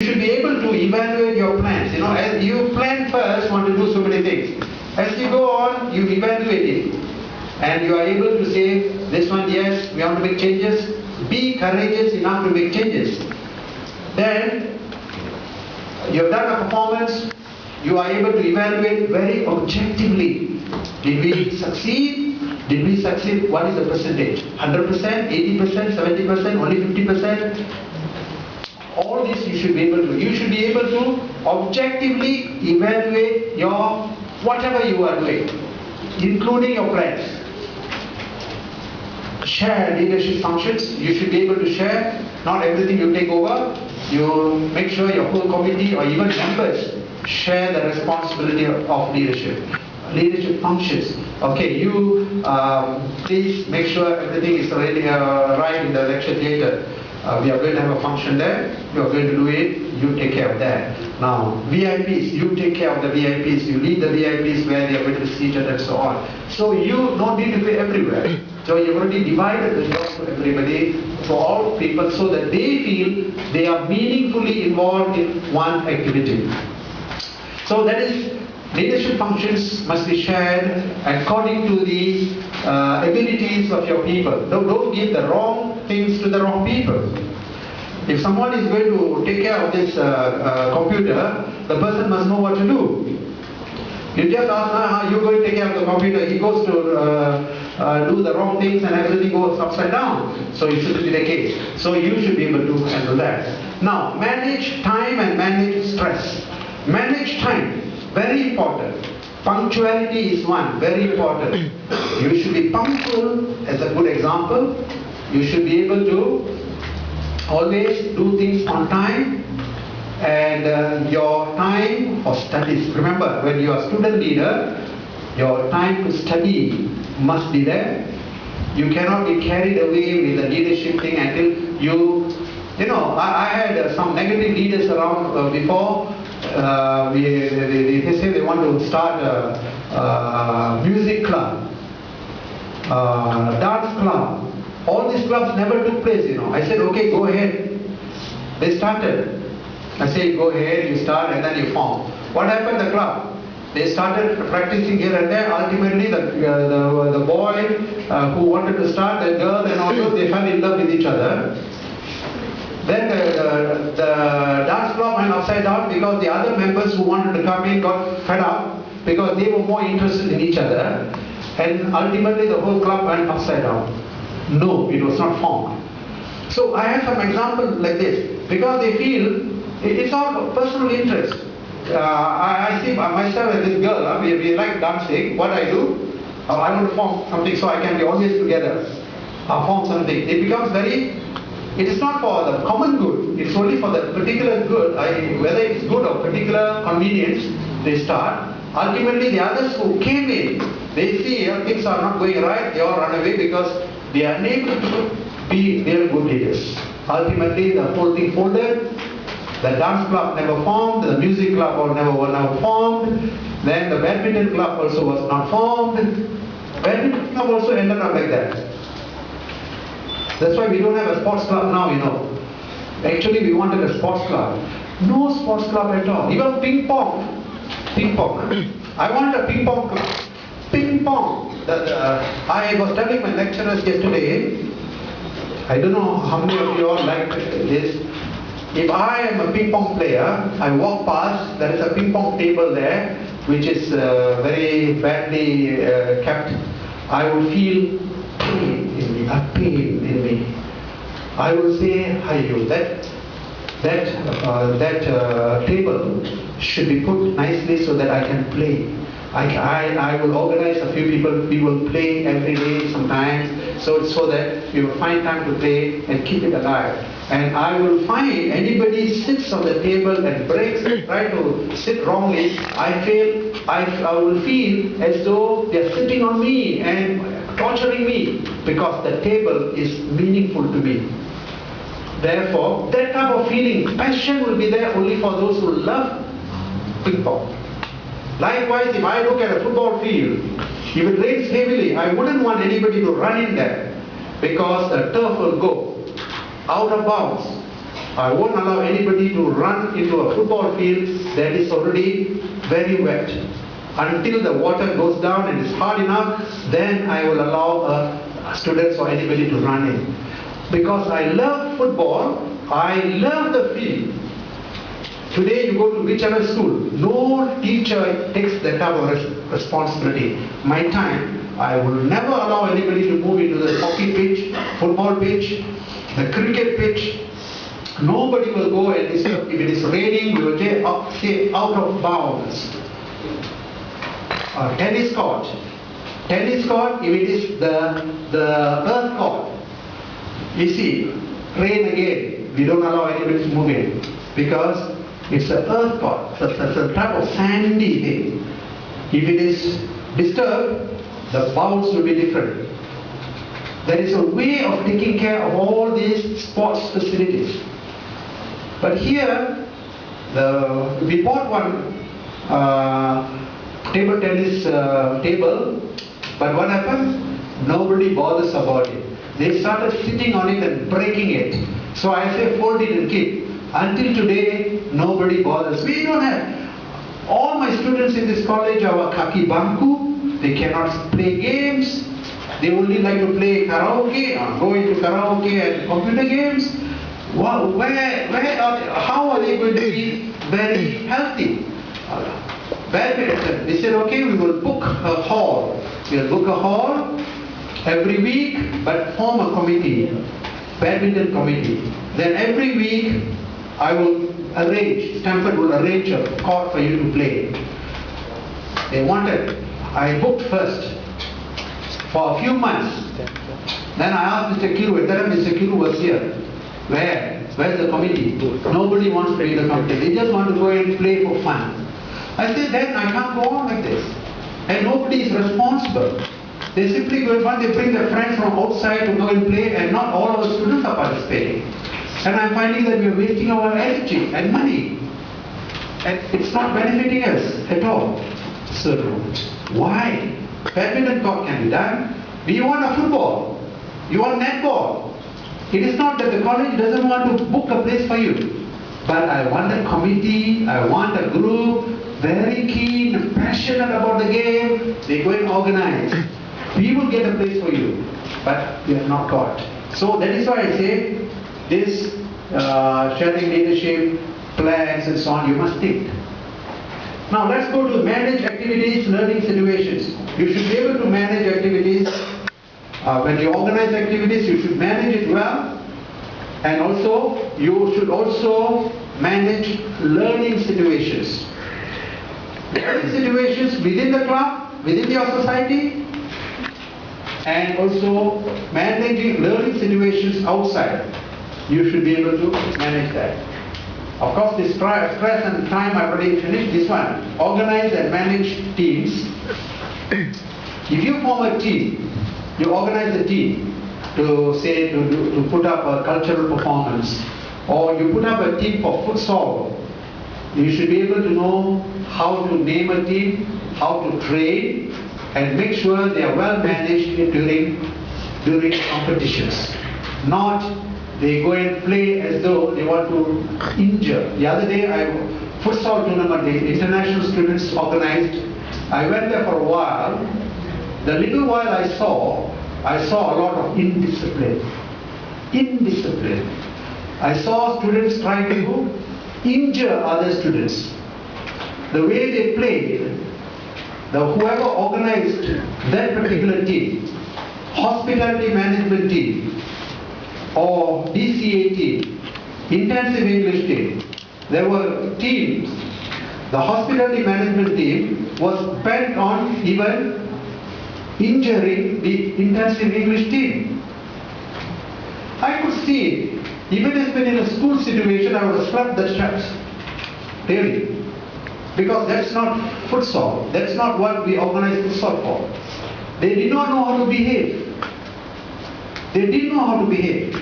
should be able to evaluate your plans. You know, as you plan first, want to do so many things. As you go on, you evaluate it. And you are able to say, this one, yes, we want to make changes. Be courageous enough to make changes. Then, you have done a performance, you are able to evaluate very objectively. Did we succeed? Did we succeed? What is the percentage? 100%, 80%, 70%, only 50%? All this you should be able to. You should be able to objectively evaluate your whatever you are doing, including your plans. Share leadership functions. You should be able to share. Not everything you take over. You make sure your whole committee or even members share the responsibility of leadership. Leadership functions. Okay, you please make sure everything is really right in the lecture theatre. We are going to have a function there. You are going to do it. You take care of that. Now, VIPs, you take care of the VIPs. You lead the VIPs where they are going to be seated and so on. So you don't need to be everywhere. So you've already divided the job to everybody, for all people, so that they feel they are meaningfully involved in one activity. So that is, leadership functions must be shared according to the abilities of your people. Don't give the wrong things to the wrong people. If someone is going to take care of this computer, the person must know what to do. You just ask, how you going to take care of the computer? He goes to do the wrong things and everything goes upside down. So it shouldn't be the case. So you should be able to handle that. Now, manage time and manage stress. Manage time. Very important. Punctuality is one, very important. You should be punctual as a good example. You should be able to always do things on time, and your time for studies. Remember, when you are a student leader, your time to study must be there. You cannot be carried away with the leadership thing until you know, I had some negative leaders around before. They say they want to start a music club, dance club. All these clubs never took place, you know. I said, okay, go ahead. They started. I said, go ahead, you start, and then you form. What happened to the club? They started practicing here and there. Ultimately, the boy who wanted to start, the girl and all those, they fell in love with each other. Then the dance club went upside down because the other members who wanted to come in got fed up because they were more interested in each other. And ultimately, the whole club went upside down. No, it was not formed. So I have some examples like this because they feel it's all personal interest. I see myself and this girl, we like dancing. What I do, I want to form something so I can be always together. Form something. It becomes very, it is not for the common good, it's only for the particular good. Whether it's good or particular convenience, they start. Ultimately, the others who came in, they see things are not going right, they all run away because they are unable to be real good leaders. Ultimately, the whole thing folded. The dance club never formed, the music club never formed, then the badminton club also was not formed. Badminton club also ended up like that. That's why we don't have a sports club now, you know. Actually, we wanted a sports club. No sports club at all. Even ping pong. Ping pong. I want a ping pong club. Ping pong. I was telling my lecturers yesterday, I don't know how many of you all like this. If I am a ping pong player, I walk past, there is a ping pong table there, which is very badly kept. I will feel pain in me, a pain in me. I will say, Hayo, that table should be put nicely so that I can play. I will organize a few people, we will play every day sometimes, so that we will find time to play and keep it alive. And I will find anybody sits on the table and breaks and try to sit wrongly, I will feel as though they are sitting on me and torturing me because the table is meaningful to me. Therefore, that type of feeling, passion will be there only for those who love ping pong. Likewise, if I look at a football field, if it rains heavily, I wouldn't want anybody to run in there because the turf will go out of bounds. I won't allow anybody to run into a football field that is already very wet. Until the water goes down and it's hard enough, then I will allow students or anybody to run in. Because I love football, I love the field. Today you go to whichever school, no teacher takes that type of responsibility. My time, I will never allow anybody to move into the hockey pitch, football pitch, the cricket pitch. Nobody will go and disturb. If it is raining, we will say out of bounds. Tennis court. Tennis court, if it is the earth court. You see, rain again, we don't allow anybody to move in. Because it's an earth court. It's a type of sandy thing. If it is disturbed, the bounds will be different. There is a way of taking care of all these sports facilities. But here, we bought one table tennis table, but what happened? Nobody bothers about it. They started sitting on it and breaking it. So I say fold it and keep. Until today, nobody bothers. We don't have. All my students in this college are kaki banku. They cannot play games. They only like to play karaoke, or go into karaoke and computer games. Wow, how are they going to be very healthy? Badminton. We said, okay, we will book a hall. We'll book a hall every week, but form a committee, badminton committee. Then every week, I will arrange, Stanford will arrange a court for you to play. They wanted. I booked first for a few months. Then I asked Mr. Kiru, at that time Mr. Kiru was here. Where's the committee? Nobody wants to be the committee. They just want to go and play for fun. I said, then I can't go on like this. And nobody is responsible. They simply go and they bring their friends from outside to go and play, and not all our students are participating. And I'm finding that we're wasting our energy and money. And it's not benefiting us at all. So, why? Badminton court can be done. We want a football. You want netball. It is not that the college doesn't want to book a place for you. But I want a committee, I want a group, very keen, passionate about the game. They go and organize. We will get a place for you. But we have not got. So that is why I say, this sharing leadership, plans and so on, you must think. Now let's go to manage activities, learning situations. You should be able to manage activities. When you organize activities, you should manage it well. And also, you should also manage learning situations. Learning situations within the club, within your society, and also managing learning situations outside. You should be able to manage that. Of course, this stress and time I've already finished. This one, organize and manage teams. If you form a team, you organize a team to say to put up a cultural performance, or you put up a team for futsal. You should be able to know how to name a team, how to train, and make sure they are well managed during competitions. Not they go and play as though they want to injure. The other day, futsal tournament, the international students organized. I went there for a while. The little while I saw a lot of indiscipline. Indiscipline. I saw students trying to injure other students. The way they played, whoever organized that particular team, hospitality management team, or DCA team, intensive English team, there were teams. The hospitality management team was bent on even injuring the intensive English team. I could see it. Even if it's been in a school situation, I would have slapped the straps. Really. Because that's not futsal. That's not what we organize futsal for. They did not know how to behave. They didn't know how to behave.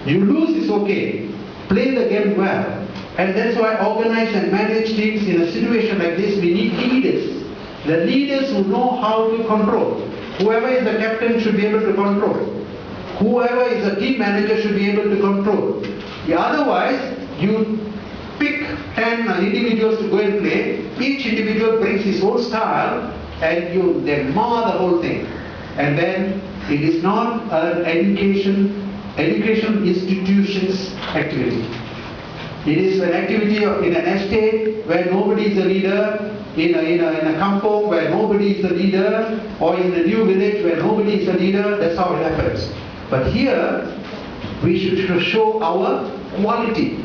You lose is okay. Play the game well. And that's why organize and manage teams in a situation like this, we need leaders. The leaders who know how to control. Whoever is the captain should be able to control. Whoever is the team manager should be able to control. Otherwise, you pick 10 individuals to go and play. Each individual brings his own style, and they mar the whole thing. And then it is not an education institutions activity. It is an activity in an estate where nobody is a leader, in a kampong where nobody is a leader, or in a new village where nobody is a leader. That's how it happens. But here, we should show our quality,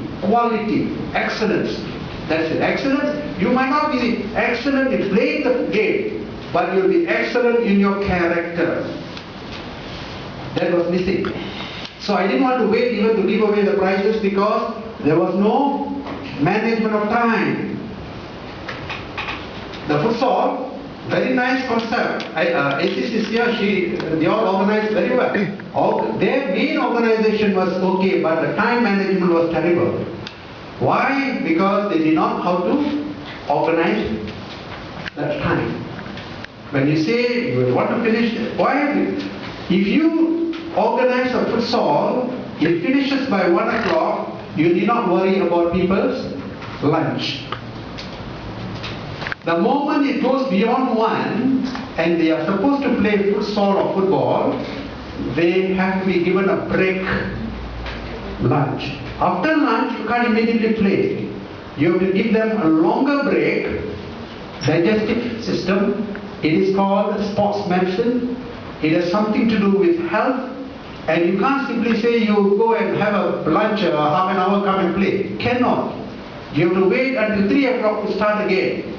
excellence. That's it. Excellence. You might not be excellent in playing the game, but you'll be excellent in your character. That was missing. So I didn't want to wait even to give away the prizes because there was no management of time. The futsal, very nice concept. ACC here, they all organized very well. Their main organization was okay, but the time management was terrible. Why? Because they did not know how to organize that time. When you say you want to finish, why? If you organize a futsal, it finishes by 1 o'clock, you need not worry about people's lunch. The moment it goes beyond 1 and they are supposed to play futsal or football, they have to be given a break, lunch. After lunch, you can't immediately play. You have to give them a longer break, digestive system. It is called sports medicine. It has something to do with health. And you can't simply say you go and have a lunch, half an hour, come and play. Cannot. You have to wait until 3 o'clock to start again.